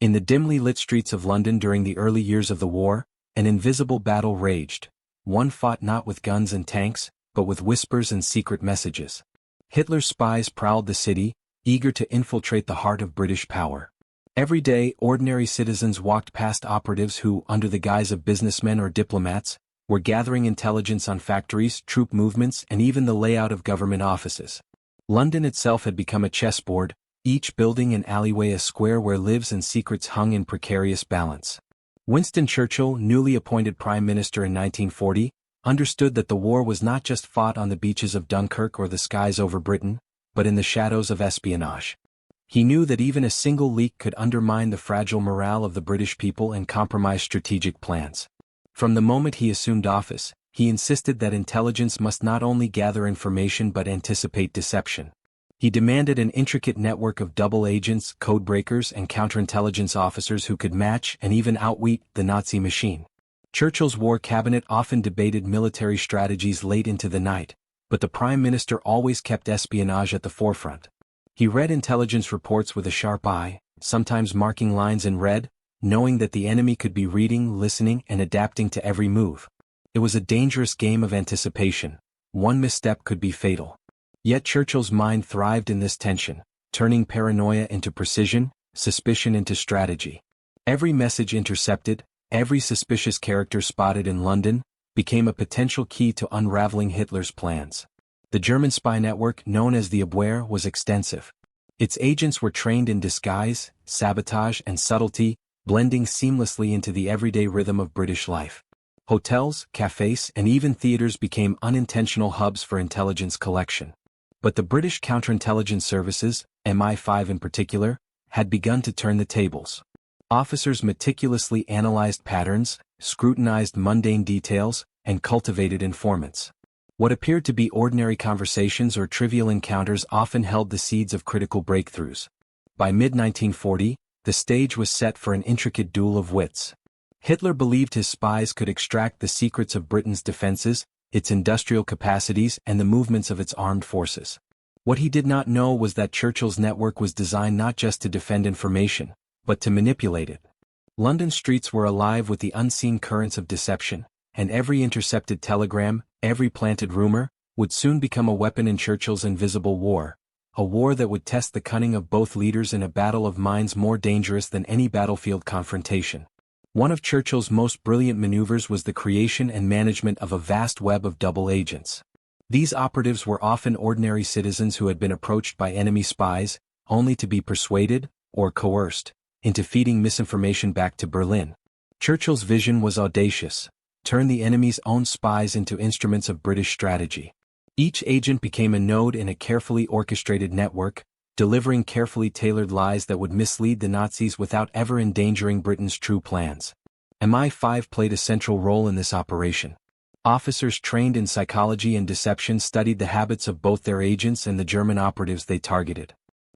In the dimly lit streets of London during the early years of the war, an invisible battle raged. One fought not with guns and tanks, but with whispers and secret messages. Hitler's spies prowled the city, eager to infiltrate the heart of British power. Every day, ordinary citizens walked past operatives who, under the guise of businessmen or diplomats, were gathering intelligence on factories, troop movements, and even the layout of government offices. London itself had become a chessboard, each building and alleyway a square where lives and secrets hung in precarious balance. Winston Churchill, newly appointed Prime Minister in 1940, understood that the war was not just fought on the beaches of Dunkirk or the skies over Britain, but in the shadows of espionage. He knew that even a single leak could undermine the fragile morale of the British people and compromise strategic plans. From the moment he assumed office, he insisted that intelligence must not only gather information but anticipate deception. He demanded an intricate network of double agents, codebreakers, and counterintelligence officers who could match and even outwit the Nazi machine. Churchill's war cabinet often debated military strategies late into the night, but the Prime Minister always kept espionage at the forefront. He read intelligence reports with a sharp eye, sometimes marking lines in red, knowing that the enemy could be reading, listening, and adapting to every move. It was a dangerous game of anticipation. One misstep could be fatal. Yet Churchill's mind thrived in this tension, turning paranoia into precision, suspicion into strategy. Every message intercepted, every suspicious character spotted in London, became a potential key to unraveling Hitler's plans. The German spy network, known as the Abwehr, was extensive. Its agents were trained in disguise, sabotage, and subtlety, blending seamlessly into the everyday rhythm of British life. Hotels, cafes, and even theaters became unintentional hubs for intelligence collection. But the British counterintelligence services, MI5 in particular, had begun to turn the tables. Officers meticulously analyzed patterns, scrutinized mundane details, and cultivated informants. What appeared to be ordinary conversations or trivial encounters often held the seeds of critical breakthroughs. By mid-1940, the stage was set for an intricate duel of wits. Hitler believed his spies could extract the secrets of Britain's defenses, its industrial capacities, and the movements of its armed forces. What he did not know was that Churchill's network was designed not just to defend information, but to manipulate it. London streets were alive with the unseen currents of deception, and every intercepted telegram, every planted rumor, would soon become a weapon in Churchill's invisible war, a war that would test the cunning of both leaders in a battle of minds more dangerous than any battlefield confrontation. One of Churchill's most brilliant maneuvers was the creation and management of a vast web of double agents. These operatives were often ordinary citizens who had been approached by enemy spies, only to be persuaded, or coerced, into feeding misinformation back to Berlin. Churchill's vision was audacious: turn the enemy's own spies into instruments of British strategy. Each agent became a node in a carefully orchestrated network, delivering carefully tailored lies that would mislead the Nazis without ever endangering Britain's true plans. MI5 played a central role in this operation. Officers trained in psychology and deception studied the habits of both their agents and the German operatives they targeted.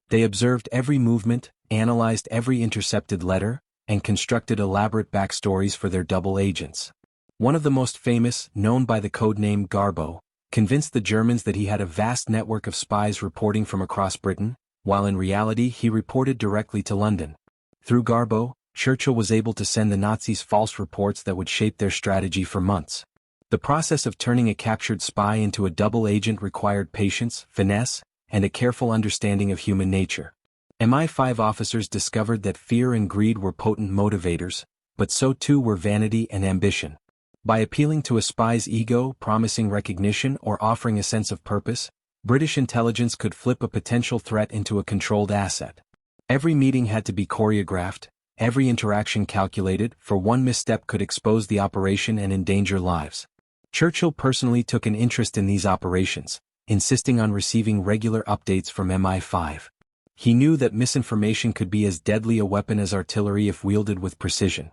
They observed every movement, analyzed every intercepted letter, and constructed elaborate backstories for their double agents. One of the most famous, known by the codename Garbo, convinced the Germans that he had a vast network of spies reporting from across Britain, while in reality he reported directly to London. Through Garbo, Churchill was able to send the Nazis false reports that would shape their strategy for months. The process of turning a captured spy into a double agent required patience, finesse, and a careful understanding of human nature. MI5 officers discovered that fear and greed were potent motivators, but so too were vanity and ambition. By appealing to a spy's ego, promising recognition, or offering a sense of purpose, British intelligence could flip a potential threat into a controlled asset. Every meeting had to be choreographed, every interaction calculated, for one misstep could expose the operation and endanger lives. Churchill personally took an interest in these operations, insisting on receiving regular updates from MI5. He knew that misinformation could be as deadly a weapon as artillery if wielded with precision.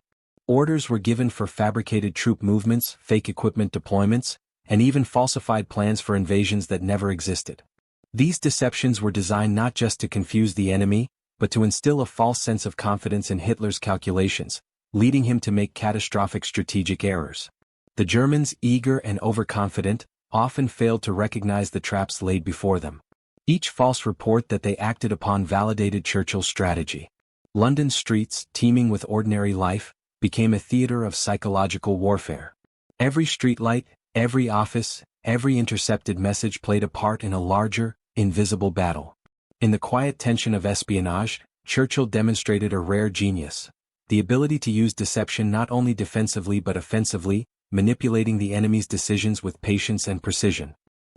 Orders were given for fabricated troop movements, fake equipment deployments, and even falsified plans for invasions that never existed. These deceptions were designed not just to confuse the enemy, but to instill a false sense of confidence in Hitler's calculations, leading him to make catastrophic strategic errors. The Germans, eager and overconfident, often failed to recognize the traps laid before them. Each false report that they acted upon validated Churchill's strategy. London's streets, teeming with ordinary life, became a theater of psychological warfare. Every streetlight, every office, every intercepted message played a part in a larger, invisible battle. In the quiet tension of espionage, Churchill demonstrated a rare genius: the ability to use deception not only defensively but offensively, manipulating the enemy's decisions with patience and precision.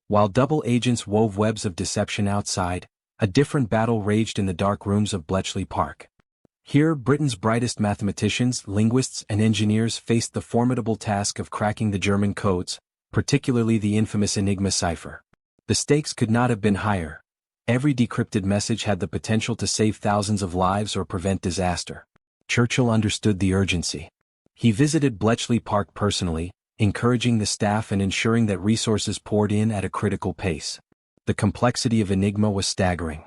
While double agents wove webs of deception outside, a different battle raged in the dark rooms of Bletchley Park. Here, Britain's brightest mathematicians, linguists, and engineers faced the formidable task of cracking the German codes, particularly the infamous Enigma cipher. The stakes could not have been higher. Every decrypted message had the potential to save thousands of lives or prevent disaster. Churchill understood the urgency. He visited Bletchley Park personally, encouraging the staff and ensuring that resources poured in at a critical pace. The complexity of Enigma was staggering.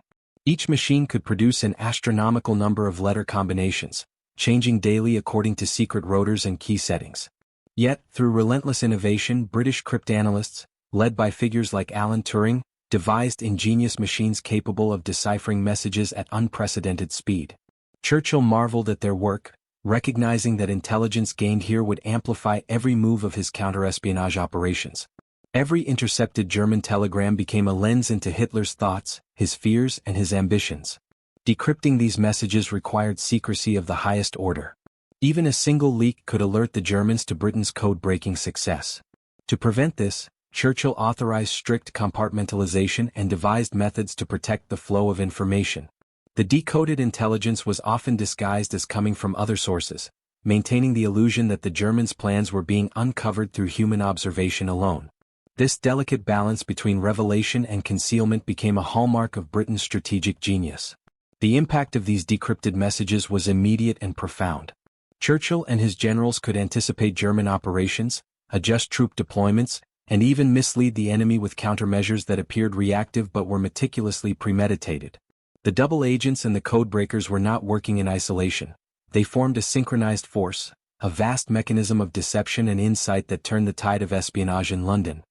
Each machine could produce an astronomical number of letter combinations, changing daily according to secret rotors and key settings. Yet, through relentless innovation, British cryptanalysts, led by figures like Alan Turing, devised ingenious machines capable of deciphering messages at unprecedented speed. Churchill marveled at their work, recognizing that intelligence gained here would amplify every move of his counter-espionage operations. Every intercepted German telegram became a lens into Hitler's thoughts, his fears, and his ambitions. Decrypting these messages required secrecy of the highest order. Even a single leak could alert the Germans to Britain's code-breaking success. To prevent this, Churchill authorized strict compartmentalization and devised methods to protect the flow of information. The decoded intelligence was often disguised as coming from other sources, maintaining the illusion that the Germans' plans were being uncovered through human observation alone. This delicate balance between revelation and concealment became a hallmark of Britain's strategic genius. The impact of these decrypted messages was immediate and profound. Churchill and his generals could anticipate German operations, adjust troop deployments, and even mislead the enemy with countermeasures that appeared reactive but were meticulously premeditated. The double agents and the codebreakers were not working in isolation. They formed a synchronized force, a vast mechanism of deception and insight that turned the tide of espionage in London.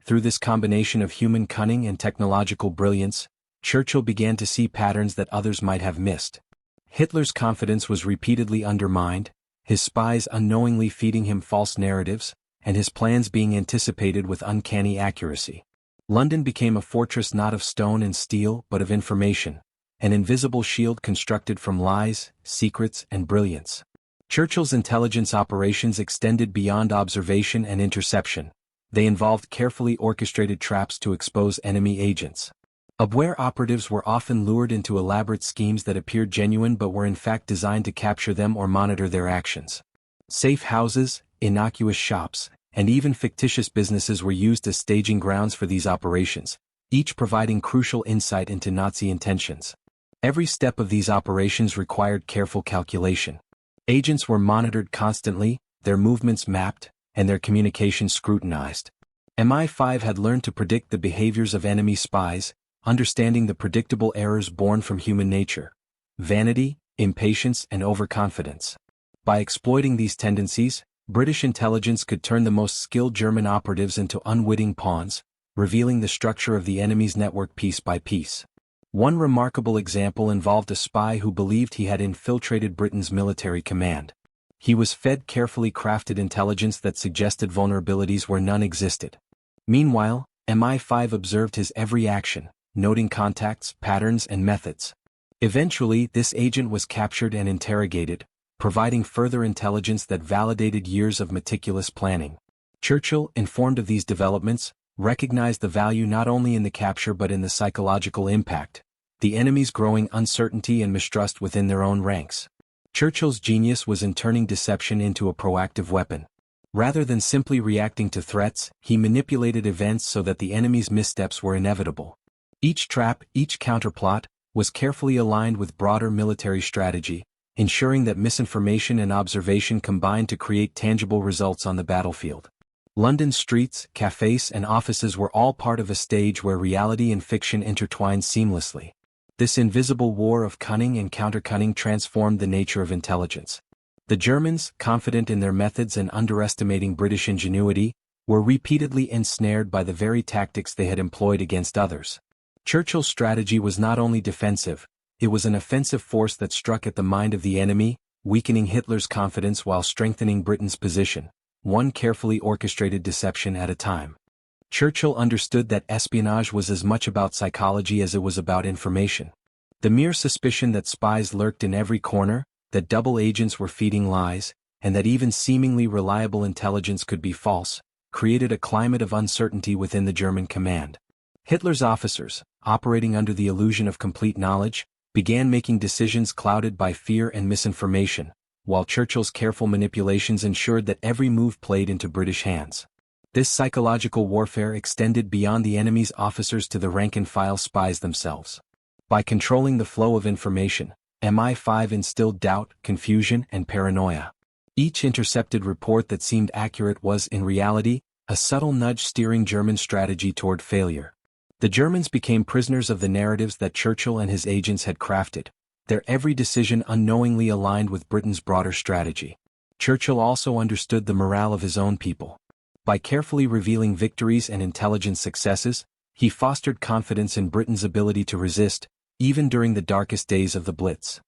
Through this combination of human cunning and technological brilliance, Churchill began to see patterns that others might have missed. Hitler's confidence was repeatedly undermined, his spies unknowingly feeding him false narratives, and his plans being anticipated with uncanny accuracy. London became a fortress not of stone and steel but of information, an invisible shield constructed from lies, secrets, and brilliance. Churchill's intelligence operations extended beyond observation and interception. They involved carefully orchestrated traps to expose enemy agents. Abwehr operatives were often lured into elaborate schemes that appeared genuine but were in fact designed to capture them or monitor their actions. Safe houses, innocuous shops, and even fictitious businesses were used as staging grounds for these operations, each providing crucial insight into Nazi intentions. Every step of these operations required careful calculation. Agents were monitored constantly, their movements mapped, and their communications scrutinized. MI5 had learned to predict the behaviors of enemy spies, understanding the predictable errors born from human nature: vanity, impatience, and overconfidence. By exploiting these tendencies, British intelligence could turn the most skilled German operatives into unwitting pawns, revealing the structure of the enemy's network piece by piece. One remarkable example involved a spy who believed he had infiltrated Britain's military command. He was fed carefully crafted intelligence that suggested vulnerabilities where none existed. Meanwhile, MI5 observed his every action, noting contacts, patterns, and methods. Eventually, this agent was captured and interrogated, providing further intelligence that validated years of meticulous planning. Churchill, informed of these developments, recognized the value not only in the capture but in the psychological impact, the enemy's growing uncertainty and mistrust within their own ranks. Churchill's genius was in turning deception into a proactive weapon. Rather than simply reacting to threats, he manipulated events so that the enemy's missteps were inevitable. Each trap, each counterplot, was carefully aligned with broader military strategy, ensuring that misinformation and observation combined to create tangible results on the battlefield. London's streets, cafes, and offices were all part of a stage where reality and fiction intertwined seamlessly. This invisible war of cunning and counter-cunning transformed the nature of intelligence. The Germans, confident in their methods and underestimating British ingenuity, were repeatedly ensnared by the very tactics they had employed against others. Churchill's strategy was not only defensive, It was an offensive force that struck at the mind of the enemy, weakening Hitler's confidence while strengthening Britain's position, one carefully orchestrated deception at a time. Churchill understood that espionage was as much about psychology as it was about information. The mere suspicion that spies lurked in every corner, that double agents were feeding lies, and that even seemingly reliable intelligence could be false, created a climate of uncertainty within the German command. Hitler's officers, operating under the illusion of complete knowledge, began making decisions clouded by fear and misinformation, while Churchill's careful manipulations ensured that every move played into British hands. This psychological warfare extended beyond the enemy's officers to the rank-and-file spies themselves. By controlling the flow of information, MI5 instilled doubt, confusion, and paranoia. Each intercepted report that seemed accurate was, in reality, a subtle nudge steering German strategy toward failure. The Germans became prisoners of the narratives that Churchill and his agents had crafted, their every decision unknowingly aligned with Britain's broader strategy. Churchill also understood the morale of his own people. By carefully revealing victories and intelligence successes, he fostered confidence in Britain's ability to resist, even during the darkest days of the Blitz.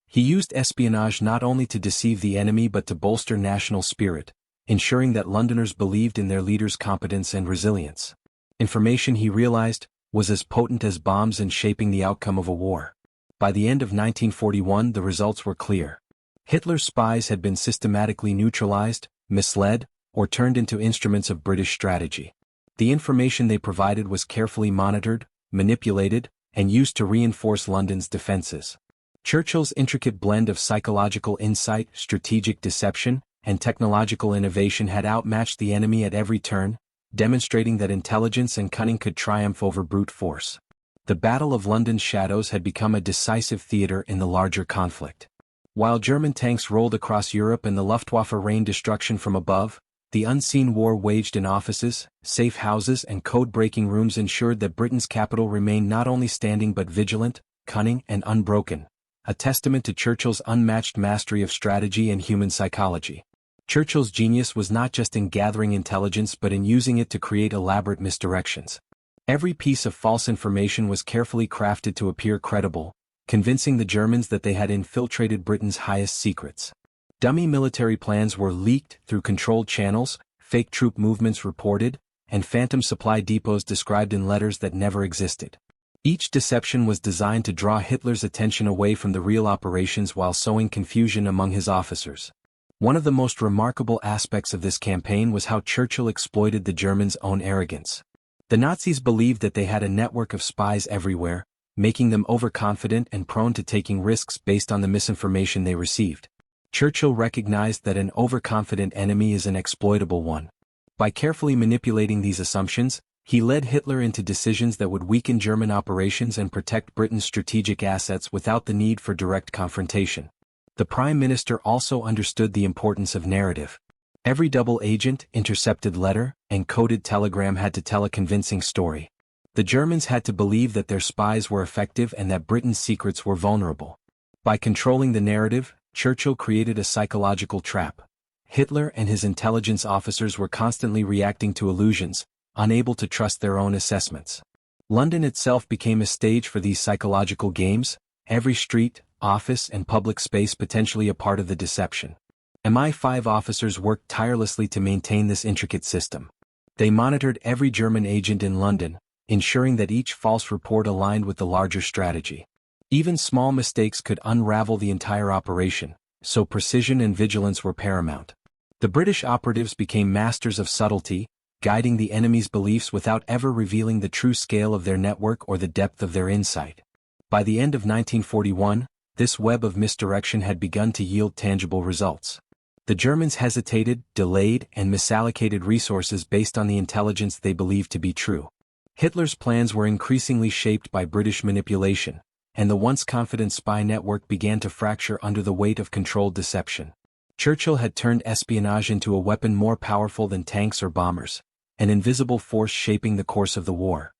He used espionage not only to deceive the enemy but to bolster national spirit, ensuring that Londoners believed in their leader's competence and resilience. Information, he realized, was as potent as bombs in shaping the outcome of a war. By the end of 1941, the results were clear. Hitler's spies had been systematically neutralized, misled, or turned into instruments of British strategy. The information they provided was carefully monitored, manipulated, and used to reinforce London's defenses. Churchill's intricate blend of psychological insight, strategic deception, and technological innovation had outmatched the enemy at every turn, demonstrating that intelligence and cunning could triumph over brute force. The Battle of London's shadows had become a decisive theater in the larger conflict. While German tanks rolled across Europe and the Luftwaffe rained destruction from above, the unseen war waged in offices, safe houses, and code-breaking rooms ensured that Britain's capital remained not only standing but vigilant, cunning, and unbroken, a testament to Churchill's unmatched mastery of strategy and human psychology. Churchill's genius was not just in gathering intelligence but in using it to create elaborate misdirections. Every piece of false information was carefully crafted to appear credible, convincing the Germans that they had infiltrated Britain's highest secrets. Dummy military plans were leaked through controlled channels, fake troop movements reported, and phantom supply depots described in letters that never existed. Each deception was designed to draw Hitler's attention away from the real operations while sowing confusion among his officers. One of the most remarkable aspects of this campaign was how Churchill exploited the Germans' own arrogance. The Nazis believed that they had a network of spies everywhere, making them overconfident and prone to taking risks based on the misinformation they received. Churchill recognized that an overconfident enemy is an exploitable one. By carefully manipulating these assumptions, he led Hitler into decisions that would weaken German operations and protect Britain's strategic assets without the need for direct confrontation. The Prime Minister also understood the importance of narrative. Every double agent, intercepted letter, and coded telegram had to tell a convincing story. The Germans had to believe that their spies were effective and that Britain's secrets were vulnerable. By controlling the narrative, Churchill created a psychological trap. Hitler and his intelligence officers were constantly reacting to illusions, unable to trust their own assessments. London itself became a stage for these psychological games, every street, office, and public space potentially a part of the deception. MI5 officers worked tirelessly to maintain this intricate system. They monitored every German agent in London, ensuring that each false report aligned with the larger strategy. Even small mistakes could unravel the entire operation, so precision and vigilance were paramount. The British operatives became masters of subtlety, guiding the enemy's beliefs without ever revealing the true scale of their network or the depth of their insight. By the end of 1941, this web of misdirection had begun to yield tangible results. The Germans hesitated, delayed, and misallocated resources based on the intelligence they believed to be true. Hitler's plans were increasingly shaped by British manipulation, and the once confident spy network began to fracture under the weight of controlled deception. Churchill had turned espionage into a weapon more powerful than tanks or bombers, an invisible force shaping the course of the war.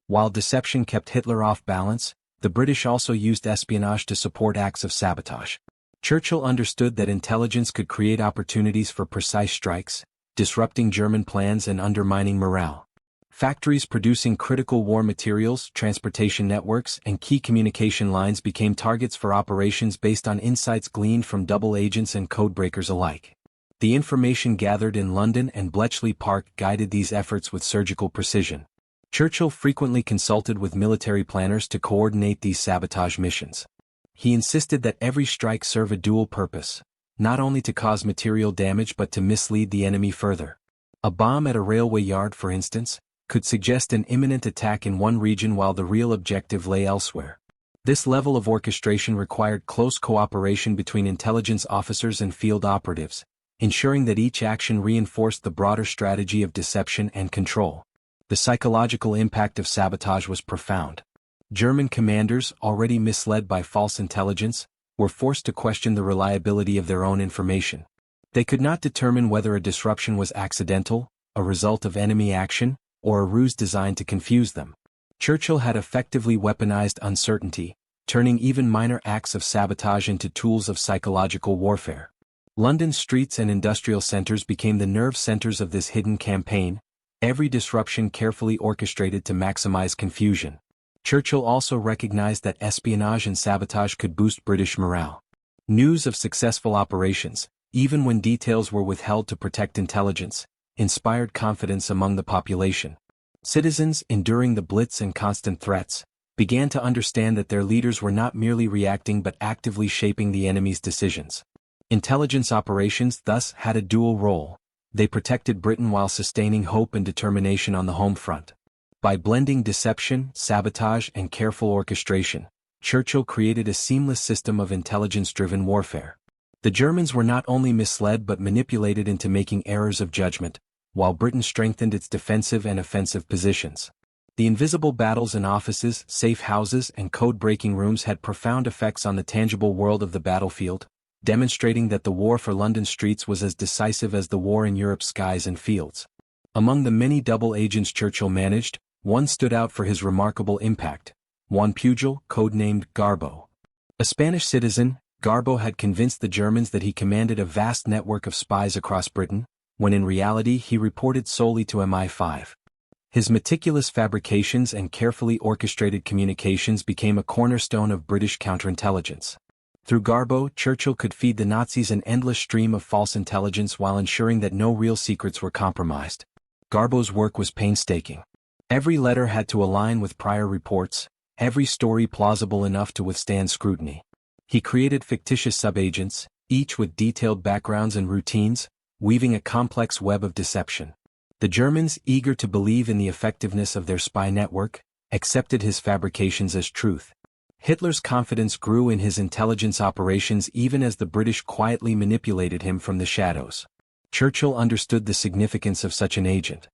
While deception kept Hitler off balance, the British also used espionage to support acts of sabotage. Churchill understood that intelligence could create opportunities for precise strikes, disrupting German plans and undermining morale. Factories producing critical war materials, transportation networks, and key communication lines became targets for operations based on insights gleaned from double agents and codebreakers alike. The information gathered in London and Bletchley Park guided these efforts with surgical precision. Churchill frequently consulted with military planners to coordinate these sabotage missions. He insisted that every strike serve a dual purpose, not only to cause material damage but to mislead the enemy further. A bomb at a railway yard, for instance, could suggest an imminent attack in one region while the real objective lay elsewhere. This level of orchestration required close cooperation between intelligence officers and field operatives, ensuring that each action reinforced the broader strategy of deception and control. The psychological impact of sabotage was profound. German commanders, already misled by false intelligence, were forced to question the reliability of their own information. They could not determine whether a disruption was accidental, a result of enemy action, or a ruse designed to confuse them. Churchill had effectively weaponized uncertainty, turning even minor acts of sabotage into tools of psychological warfare. London's streets and industrial centers became the nerve centers of this hidden campaign, every disruption carefully orchestrated to maximize confusion. Churchill also recognized that espionage and sabotage could boost British morale. News of successful operations, even when details were withheld to protect intelligence, inspired confidence among the population. Citizens, enduring the Blitz and constant threats, began to understand that their leaders were not merely reacting but actively shaping the enemy's decisions. Intelligence operations thus had a dual role. They protected Britain while sustaining hope and determination on the home front. By blending deception, sabotage, and careful orchestration, Churchill created a seamless system of intelligence-driven warfare. The Germans were not only misled but manipulated into making errors of judgment, while Britain strengthened its defensive and offensive positions. The invisible battles in offices, safe houses, and code-breaking rooms had profound effects on the tangible world of the battlefield, demonstrating that the war for London streets was as decisive as the war in Europe's skies and fields. Among the many double agents Churchill managed, one stood out for his remarkable impact: Juan Pujol, codenamed Garbo. A Spanish citizen, Garbo had convinced the Germans that he commanded a vast network of spies across Britain, when in reality he reported solely to MI5. His meticulous fabrications and carefully orchestrated communications became a cornerstone of British counterintelligence. Through Garbo, Churchill could feed the Nazis an endless stream of false intelligence while ensuring that no real secrets were compromised. Garbo's work was painstaking. Every letter had to align with prior reports, every story plausible enough to withstand scrutiny. He created fictitious subagents, each with detailed backgrounds and routines, weaving a complex web of deception. The Germans, eager to believe in the effectiveness of their spy network, accepted his fabrications as truth. Hitler's confidence grew in his intelligence operations even as the British quietly manipulated him from the shadows. Churchill understood the significance of such an agent.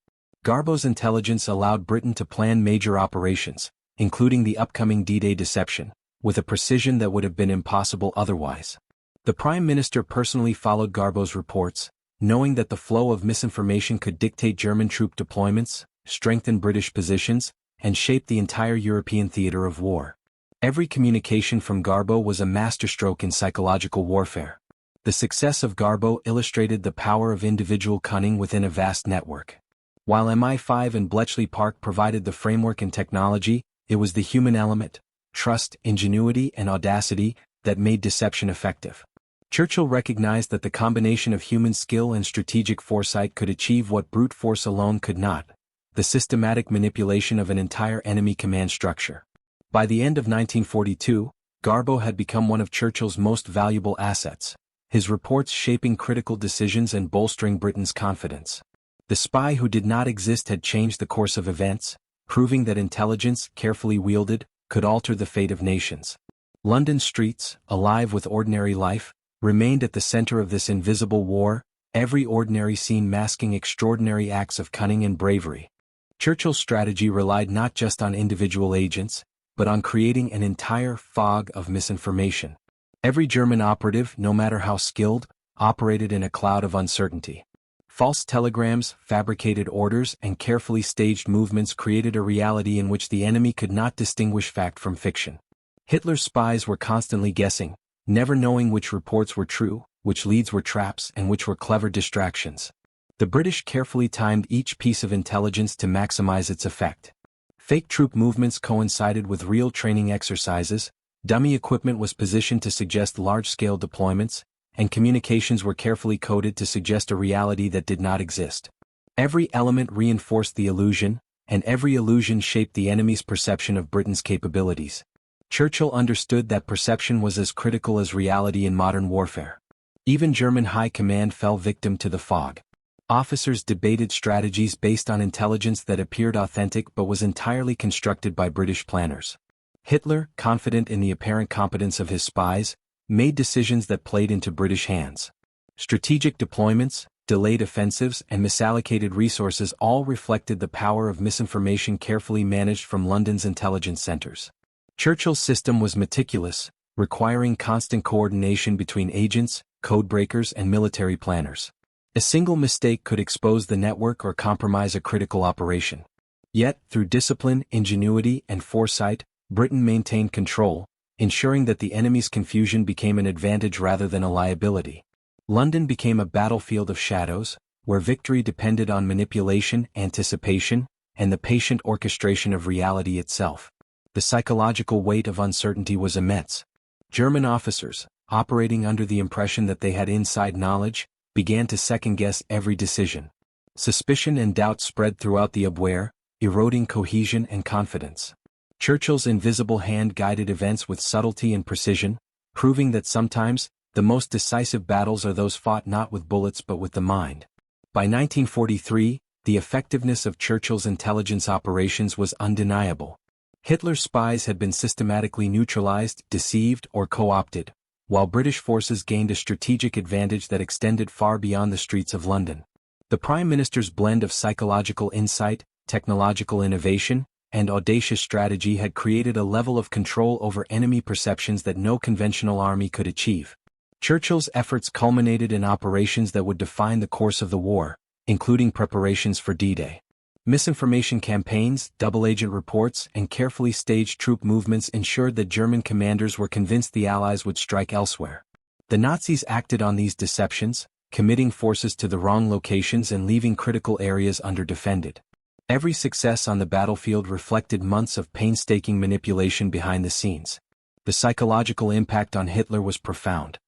Garbo's intelligence allowed Britain to plan major operations, including the upcoming D-Day deception, with a precision that would have been impossible otherwise. The Prime Minister personally followed Garbo's reports, knowing that the flow of misinformation could dictate German troop deployments, strengthen British positions, and shape the entire European theater of war. Every communication from Garbo was a masterstroke in psychological warfare. The success of Garbo illustrated the power of individual cunning within a vast network. While MI5 and Bletchley Park provided the framework and technology, it was the human element, trust, ingenuity, and audacity that made deception effective. Churchill recognized that the combination of human skill and strategic foresight could achieve what brute force alone could not: the systematic manipulation of an entire enemy command structure. By the end of 1942, Garbo had become one of Churchill's most valuable assets, his reports shaping critical decisions and bolstering Britain's confidence. The spy who did not exist had changed the course of events, proving that intelligence, carefully wielded, could alter the fate of nations. London streets, alive with ordinary life, remained at the center of this invisible war, every ordinary scene masking extraordinary acts of cunning and bravery. Churchill's strategy relied not just on individual agents, but on creating an entire fog of misinformation. Every German operative, no matter how skilled, operated in a cloud of uncertainty. False telegrams, fabricated orders, and carefully staged movements created a reality in which the enemy could not distinguish fact from fiction. Hitler's spies were constantly guessing, never knowing which reports were true, which leads were traps, and which were clever distractions. The British carefully timed each piece of intelligence to maximize its effect. Fake troop movements coincided with real training exercises, dummy equipment was positioned to suggest large-scale deployments, and communications were carefully coded to suggest a reality that did not exist. Every element reinforced the illusion, and every illusion shaped the enemy's perception of Britain's capabilities. Churchill understood that perception was as critical as reality in modern warfare. Even German high command fell victim to the fog. Officers debated strategies based on intelligence that appeared authentic but was entirely constructed by British planners. Hitler, confident in the apparent competence of his spies, made decisions that played into British hands. Strategic deployments, delayed offensives, and misallocated resources all reflected the power of misinformation carefully managed from London's intelligence centers. Churchill's system was meticulous, requiring constant coordination between agents, codebreakers, and military planners. A single mistake could expose the network or compromise a critical operation. Yet, through discipline, ingenuity, and foresight, Britain maintained control, ensuring that the enemy's confusion became an advantage rather than a liability. London became a battlefield of shadows, where victory depended on manipulation, anticipation, and the patient orchestration of reality itself. The psychological weight of uncertainty was immense. German officers, operating under the impression that they had inside knowledge, began to second-guess every decision. Suspicion and doubt spread throughout the Abwehr, eroding cohesion and confidence. Churchill's invisible hand guided events with subtlety and precision, proving that sometimes, the most decisive battles are those fought not with bullets but with the mind. By 1943, the effectiveness of Churchill's intelligence operations was undeniable. Hitler's spies had been systematically neutralized, deceived, or co-opted, while British forces gained a strategic advantage that extended far beyond the streets of London. The Prime Minister's blend of psychological insight, technological innovation, and audacious strategy had created a level of control over enemy perceptions that no conventional army could achieve. Churchill's efforts culminated in operations that would define the course of the war, including preparations for D-Day. Misinformation campaigns, double-agent reports, and carefully staged troop movements ensured that German commanders were convinced the Allies would strike elsewhere. The Nazis acted on these deceptions, committing forces to the wrong locations and leaving critical areas underdefended. Every success on the battlefield reflected months of painstaking manipulation behind the scenes. The psychological impact on Hitler was profound.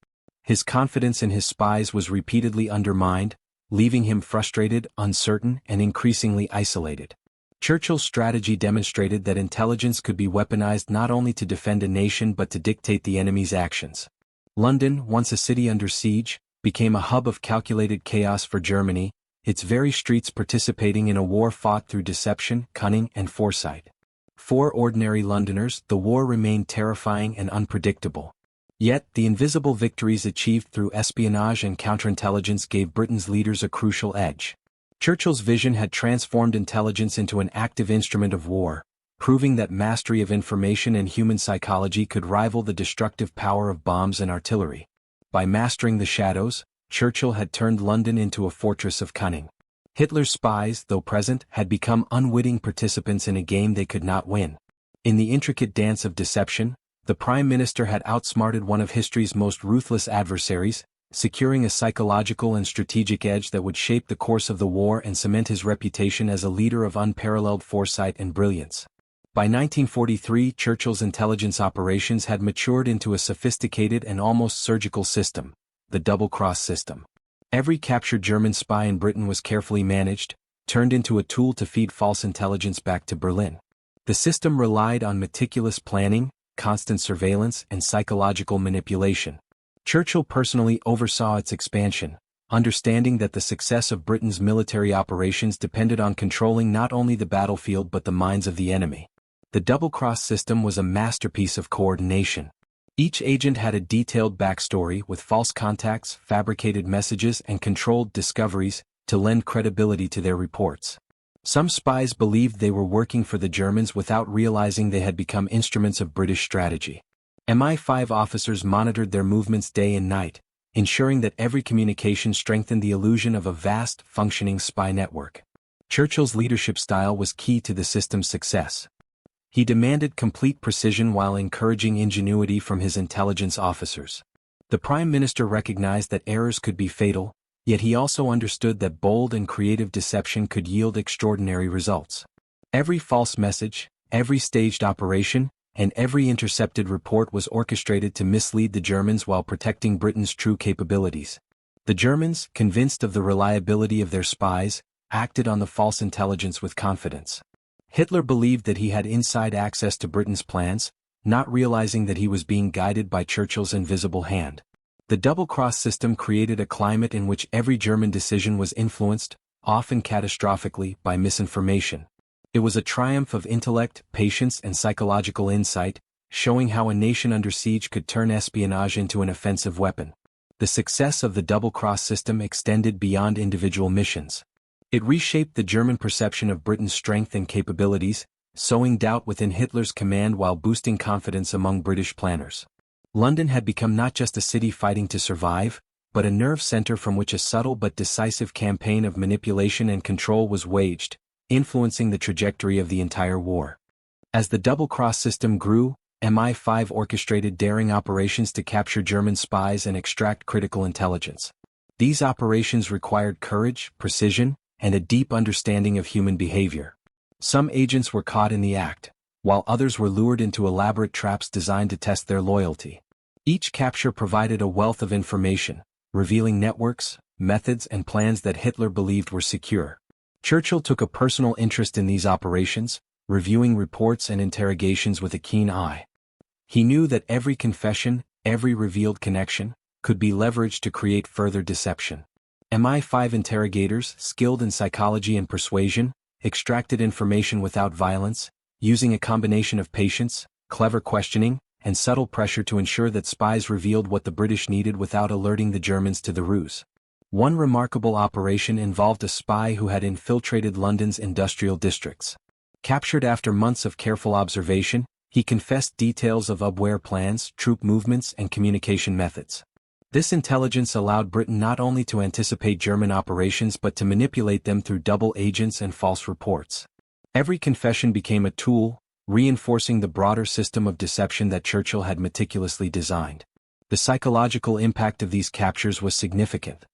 His confidence in his spies was repeatedly undermined, leaving him frustrated, uncertain, and increasingly isolated. Churchill's strategy demonstrated that intelligence could be weaponized not only to defend a nation but to dictate the enemy's actions. London, once a city under siege, became a hub of calculated chaos for Germany, its very streets participating in a war fought through deception, cunning, and foresight. For ordinary Londoners, the war remained terrifying and unpredictable. Yet, the invisible victories achieved through espionage and counterintelligence gave Britain's leaders a crucial edge. Churchill's vision had transformed intelligence into an active instrument of war, proving that mastery of information and human psychology could rival the destructive power of bombs and artillery. By mastering the shadows, Churchill had turned London into a fortress of cunning. Hitler's spies, though present, had become unwitting participants in a game they could not win. In the intricate dance of deception, the Prime Minister had outsmarted one of history's most ruthless adversaries, securing a psychological and strategic edge that would shape the course of the war and cement his reputation as a leader of unparalleled foresight and brilliance. By 1943, Churchill's intelligence operations had matured into a sophisticated and almost surgical system, the double-cross system. Every captured German spy in Britain was carefully managed, turned into a tool to feed false intelligence back to Berlin. The system relied on meticulous planning, constant surveillance, and psychological manipulation. Churchill personally oversaw its expansion, understanding that the success of Britain's military operations depended on controlling not only the battlefield but the minds of the enemy. The double-cross system was a masterpiece of coordination. Each agent had a detailed backstory with false contacts, fabricated messages, and controlled discoveries to lend credibility to their reports. Some spies believed they were working for the Germans without realizing they had become instruments of British strategy. MI5 officers monitored their movements day and night, ensuring that every communication strengthened the illusion of a vast, functioning spy network. Churchill's leadership style was key to the system's success. He demanded complete precision while encouraging ingenuity from his intelligence officers. The Prime Minister recognized that errors could be fatal, Yet he also understood that bold and creative deception could yield extraordinary results. Every false message, every staged operation, and every intercepted report was orchestrated to mislead the Germans while protecting Britain's true capabilities. The Germans, convinced of the reliability of their spies, acted on the false intelligence with confidence. Hitler believed that he had inside access to Britain's plans, not realizing that he was being guided by Churchill's invisible hand. The double-cross system created a climate in which every German decision was influenced, often catastrophically, by misinformation. It was a triumph of intellect, patience, and psychological insight, showing how a nation under siege could turn espionage into an offensive weapon. The success of the double-cross system extended beyond individual missions. It reshaped the German perception of Britain's strength and capabilities, sowing doubt within Hitler's command while boosting confidence among British planners. London had become not just a city fighting to survive, but a nerve center from which a subtle but decisive campaign of manipulation and control was waged, influencing the trajectory of the entire war. As the double-cross system grew, MI5 orchestrated daring operations to capture German spies and extract critical intelligence. These operations required courage, precision, and a deep understanding of human behavior. Some agents were caught in the act, while others were lured into elaborate traps designed to test their loyalty. Each capture provided a wealth of information, revealing networks, methods, and plans that Hitler believed were secure. Churchill took a personal interest in these operations, reviewing reports and interrogations with a keen eye. He knew that every confession, every revealed connection, could be leveraged to create further deception. MI5 interrogators, skilled in psychology and persuasion, extracted information without violence, using a combination of patience, clever questioning, and subtle pressure to ensure that spies revealed what the British needed without alerting the Germans to the ruse. One remarkable operation involved a spy who had infiltrated London's industrial districts. Captured after months of careful observation, he confessed details of Abwehr plans, troop movements, and communication methods. This intelligence allowed Britain not only to anticipate German operations but to manipulate them through double agents and false reports. Every confession became a tool, reinforcing the broader system of deception that Churchill had meticulously designed. The psychological impact of these captures was significant.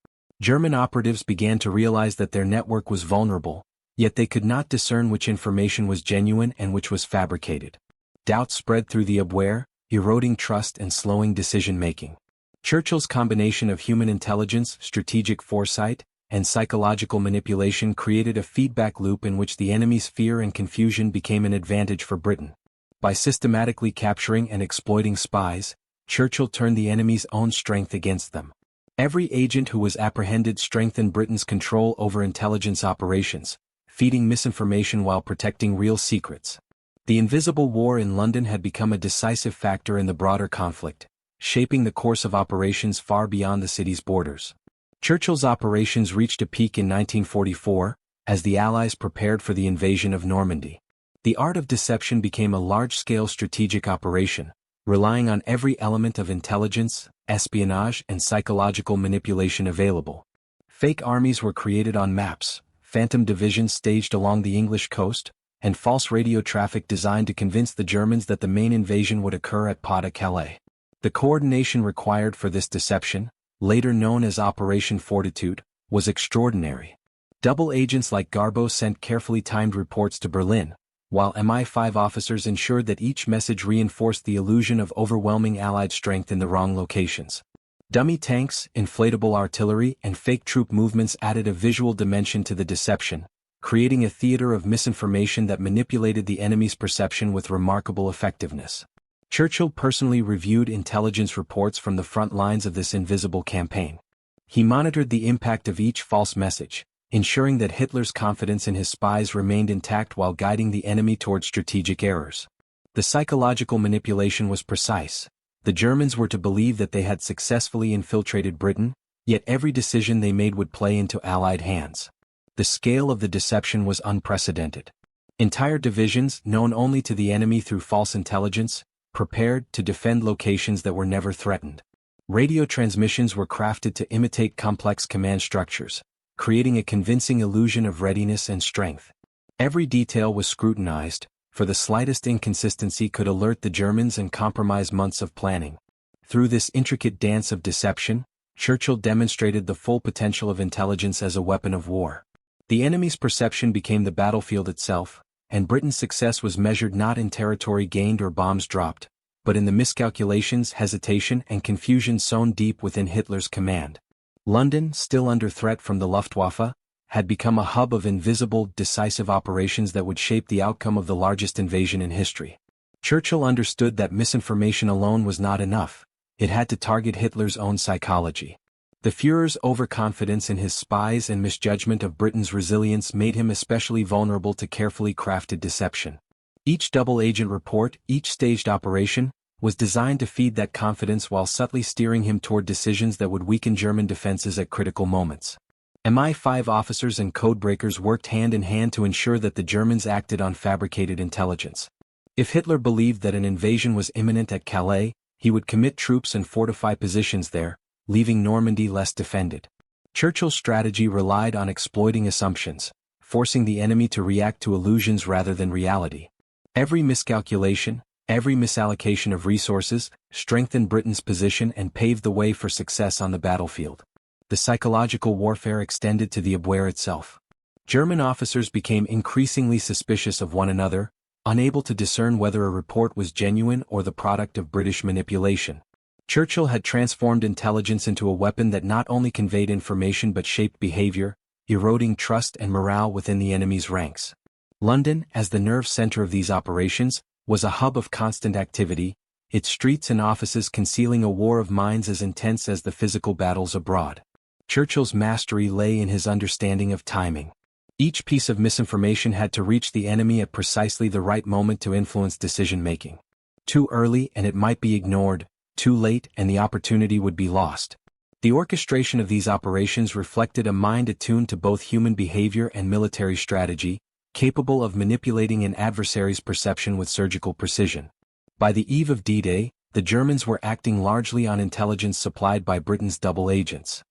German operatives began to realize that their network was vulnerable, yet they could not discern which information was genuine and which was fabricated. Doubt spread through the Abwehr, eroding trust and slowing decision-making. Churchill's combination of human intelligence, strategic foresight, and psychological manipulation created a feedback loop in which the enemy's fear and confusion became an advantage for Britain. By systematically capturing and exploiting spies, Churchill turned the enemy's own strength against them. Every agent who was apprehended strengthened Britain's control over intelligence operations, feeding misinformation while protecting real secrets. The invisible war in London had become a decisive factor in the broader conflict, shaping the course of operations far beyond the city's borders. Churchill's operations reached a peak in 1944, as the Allies prepared for the invasion of Normandy. The art of deception became a large-scale strategic operation, relying on every element of intelligence, espionage, and psychological manipulation available. Fake armies were created on maps, phantom divisions staged along the English coast, and false radio traffic designed to convince the Germans that the main invasion would occur at Pas-de-Calais. The coordination required for this deception, later known as Operation Fortitude, was extraordinary. Double agents like Garbo sent carefully timed reports to Berlin, while MI5 officers ensured that each message reinforced the illusion of overwhelming Allied strength in the wrong locations. Dummy tanks, inflatable artillery, and fake troop movements added a visual dimension to the deception, creating a theater of misinformation that manipulated the enemy's perception with remarkable effectiveness. Churchill personally reviewed intelligence reports from the front lines of this invisible campaign. He monitored the impact of each false message, ensuring that Hitler's confidence in his spies remained intact while guiding the enemy toward strategic errors. The psychological manipulation was precise. The Germans were to believe that they had successfully infiltrated Britain, yet every decision they made would play into Allied hands. The scale of the deception was unprecedented. Entire divisions, known only to the enemy through false intelligence, prepared to defend locations that were never threatened. Radio transmissions were crafted to imitate complex command structures, creating a convincing illusion of readiness and strength. Every detail was scrutinized, for the slightest inconsistency could alert the Germans and compromise months of planning. Through this intricate dance of deception, Churchill demonstrated the full potential of intelligence as a weapon of war. The enemy's perception became the battlefield itself, and Britain's success was measured not in territory gained or bombs dropped, but in the miscalculations, hesitation, and confusion sown deep within Hitler's command. London, still under threat from the Luftwaffe, had become a hub of invisible, decisive operations that would shape the outcome of the largest invasion in history. Churchill understood that misinformation alone was not enough. It had to target Hitler's own psychology. The Führer's overconfidence in his spies and misjudgment of Britain's resilience made him especially vulnerable to carefully crafted deception. Each double-agent report, each staged operation, was designed to feed that confidence while subtly steering him toward decisions that would weaken German defenses at critical moments. MI5 officers and codebreakers worked hand in hand to ensure that the Germans acted on fabricated intelligence. If Hitler believed that an invasion was imminent at Calais, he would commit troops and fortify positions there, leaving Normandy less defended. Churchill's strategy relied on exploiting assumptions, forcing the enemy to react to illusions rather than reality. Every miscalculation, every misallocation of resources, strengthened Britain's position and paved the way for success on the battlefield. The psychological warfare extended to the Abwehr itself. German officers became increasingly suspicious of one another, unable to discern whether a report was genuine or the product of British manipulation. Churchill had transformed intelligence into a weapon that not only conveyed information but shaped behavior, eroding trust and morale within the enemy's ranks. London, as the nerve center of these operations, was a hub of constant activity, its streets and offices concealing a war of minds as intense as the physical battles abroad. Churchill's mastery lay in his understanding of timing. Each piece of misinformation had to reach the enemy at precisely the right moment to influence decision-making. Too early and it might be ignored, too late and the opportunity would be lost. The orchestration of these operations reflected a mind attuned to both human behavior and military strategy, capable of manipulating an adversary's perception with surgical precision. By the eve of D-Day, the Germans were acting largely on intelligence supplied by Britain's double agents.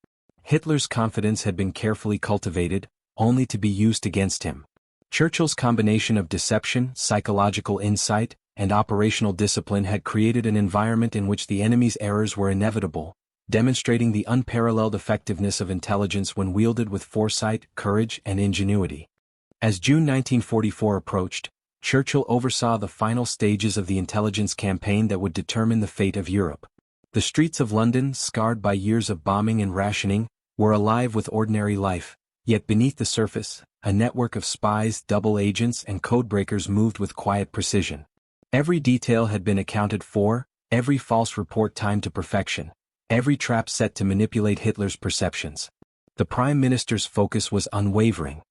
Hitler's confidence had been carefully cultivated, only to be used against him. Churchill's combination of deception, psychological insight, and operational discipline had created an environment in which the enemy's errors were inevitable, demonstrating the unparalleled effectiveness of intelligence when wielded with foresight, courage, and ingenuity. As June 1944 approached, Churchill oversaw the final stages of the intelligence campaign that would determine the fate of Europe. The streets of London, scarred by years of bombing and rationing, were alive with ordinary life, yet beneath the surface, a network of spies, double agents, and codebreakers moved with quiet precision. Every detail had been accounted for, every false report timed to perfection, every trap set to manipulate Hitler's perceptions. The Prime Minister's focus was unwavering.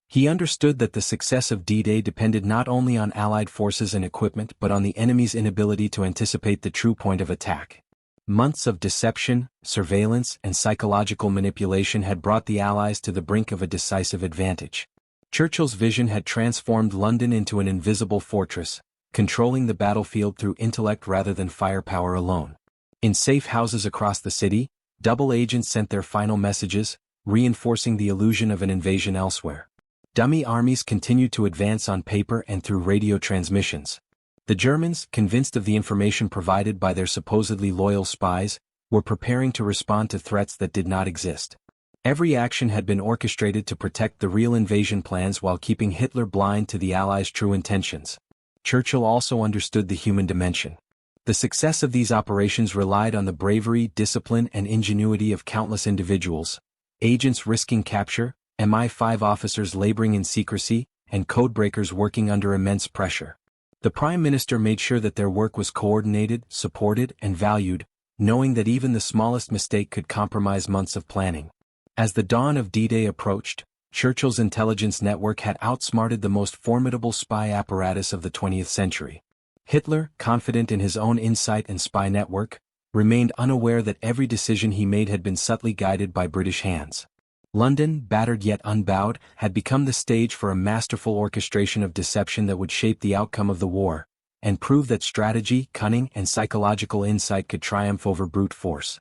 He understood that the success of D-Day depended not only on Allied forces and equipment but on the enemy's inability to anticipate the true point of attack. Months of deception, surveillance, and psychological manipulation had brought the Allies to the brink of a decisive advantage. Churchill's vision had transformed London into an invisible fortress, controlling the battlefield through intellect rather than firepower alone. In safe houses across the city, double agents sent their final messages, reinforcing the illusion of an invasion elsewhere. Dummy armies continued to advance on paper and through radio transmissions. The Germans, convinced of the information provided by their supposedly loyal spies, were preparing to respond to threats that did not exist. Every action had been orchestrated to protect the real invasion plans while keeping Hitler blind to the Allies' true intentions. Churchill also understood the human dimension. The success of these operations relied on the bravery, discipline, and ingenuity of countless individuals, agents risking capture, MI5 officers laboring in secrecy, and codebreakers working under immense pressure. The Prime Minister made sure that their work was coordinated, supported, and valued, knowing that even the smallest mistake could compromise months of planning. As the dawn of D-Day approached, Churchill's intelligence network had outsmarted the most formidable spy apparatus of the 20th century. Hitler, confident in his own insight and spy network, remained unaware that every decision he made had been subtly guided by British hands. London, battered yet unbowed, had become the stage for a masterful orchestration of deception that would shape the outcome of the war, and prove that strategy, cunning, and psychological insight could triumph over brute force.